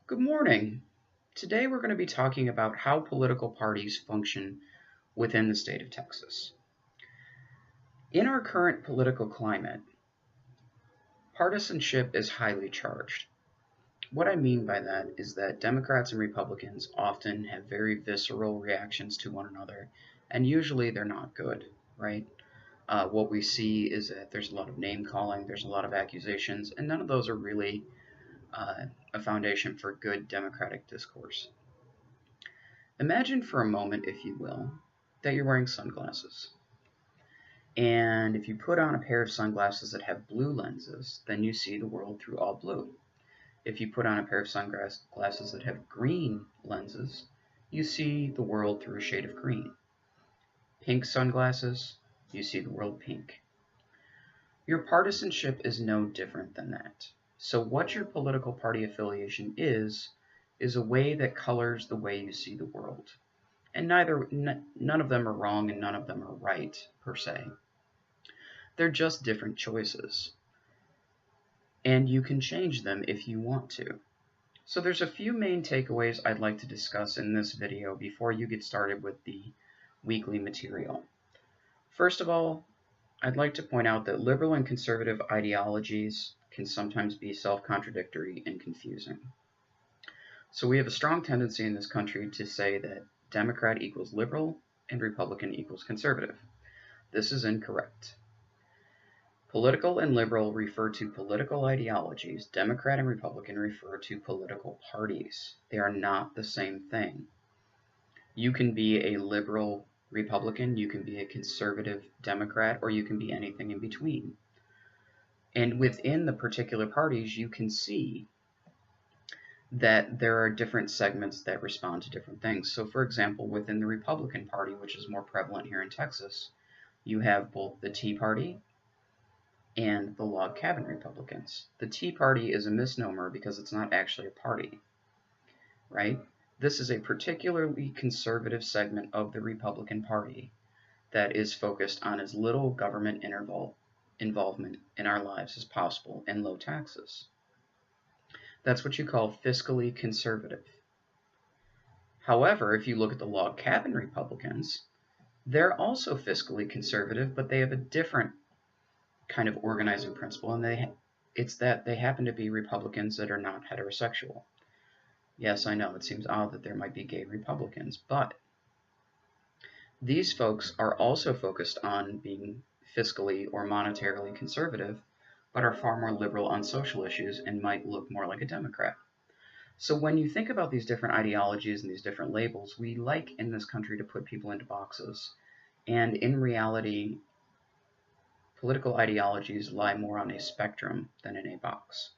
Good morning. Today we're going to be talking about how political parties function within the state of Texas. In our current political climate, partisanship is highly charged. What I mean by that is that Democrats and Republicans often have very visceral reactions to one another, and usually they're not good, right? What we see is that there's a lot of name calling, there's a lot of accusations, and none of those are really a foundation for good democratic discourse. Imagine for a moment, if you will, that you're wearing sunglasses. And if you put on a pair of sunglasses that have blue lenses, then you see the world through all blue. If you put on a pair of sunglasses that have green lenses, you see the world through a shade of green. Pink sunglasses, you see the world pink. Your partisanship is no different than that. So what your political party affiliation is a way that colors the way you see the world. And none of them are wrong and none of them are right, per se. They're just different choices. And you can change them if you want to. So there's a few main takeaways I'd like to discuss in this video before you get started with the weekly material. First of all, I'd like to point out that liberal and conservative ideologies can sometimes be self-contradictory and confusing. So we have a strong tendency in this country to say that Democrat equals liberal and Republican equals conservative. This is incorrect. Political and liberal refer to political ideologies. Democrat and Republican refer to political parties. They are not the same thing. You can be a liberal Republican, you can be a conservative Democrat, or you can be anything in between. And within the particular parties, you can see that there are different segments that respond to different things. So for example, within the Republican Party, which is more prevalent here in Texas, you have both the Tea Party and the Log Cabin Republicans. The Tea Party is a misnomer because it's not actually a party, right? This is a particularly conservative segment of the Republican Party that is focused on as little government involvement in our lives as possible and low taxes. That's what you call fiscally conservative. It's if you look at the Log Cabin Republicans, they're also fiscally conservative, but they have a different kind of organizing principle, and it's that they happen to be Republicans that are not heterosexual. Yes, I know, it seems odd that there might be gay Republicans, but these folks are also focused on being fiscally or monetarily conservative, but are far more liberal on social issues and might look more like a Democrat. So when you think about these different ideologies and these different labels, we like in this country to put people into boxes. And in reality, political ideologies lie more on a spectrum than in a box.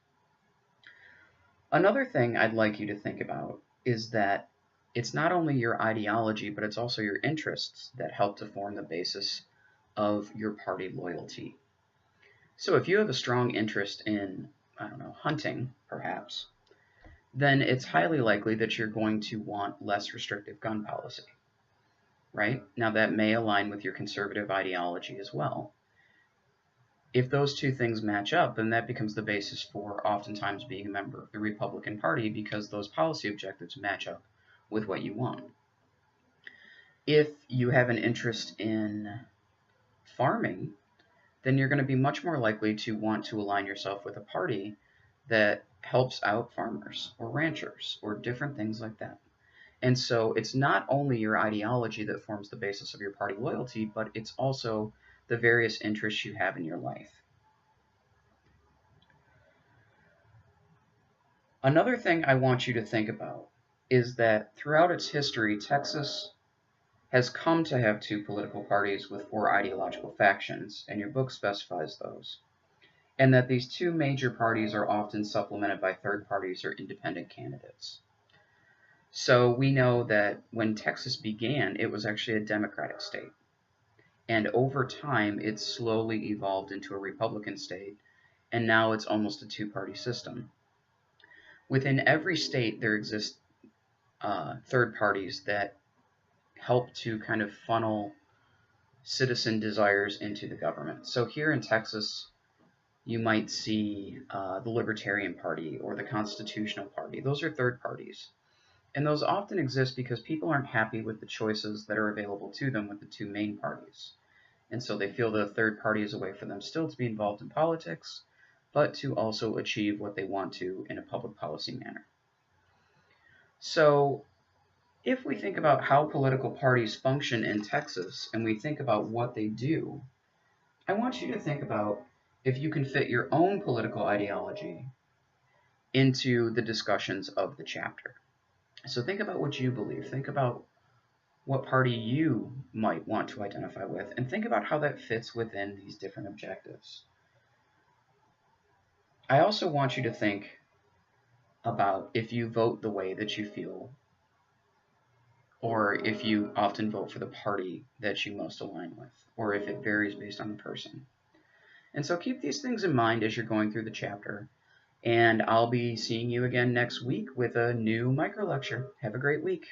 Another thing I'd like you to think about is that it's not only your ideology, but it's also your interests that help to form the basis of your party loyalty. So if you have a strong interest in, hunting, perhaps, then it's highly likely that you're going to want less restrictive gun policy, right? Now that may align with your conservative ideology as well. If those two things match up, then that becomes the basis for oftentimes being a member of the Republican Party because those policy objectives match up with what you want. If you have an interest in farming, then you're going to be much more likely to want to align yourself with a party that helps out farmers or ranchers or different things like that. And so it's not only your ideology that forms the basis of your party loyalty, but it's also the various interests you have in your life. Another thing I want you to think about is that throughout its history, Texas has come to have two political parties with four ideological factions, and your book specifies those, and that these two major parties are often supplemented by third parties or independent candidates. So we know that when Texas began, it was actually a Democratic state. And over time, it slowly evolved into a Republican state, and now it's almost a two-party system. Within every state, there exist third parties that help to kind of funnel citizen desires into the government. So here in Texas, You might see the Libertarian Party or the Constitutional Party. Those are third parties. And those often exist because people aren't happy with the choices that are available to them with the two main parties. And so they feel the third party is a way for them still to be involved in politics, but to also achieve what they want to in a public policy manner. So if we think about how political parties function in Texas and we think about what they do, I want you to think about if you can fit your own political ideology into the discussions of the chapter. So think about what you believe. Think about what party you might want to identify with, and think about how that fits within these different objectives. I also want you to think about if you vote the way that you feel, or if you often vote for the party that you most align with, or if it varies based on the person. And so keep these things in mind as you're going through the chapter, and I'll be seeing you again next week with a new micro lecture. Have a great week.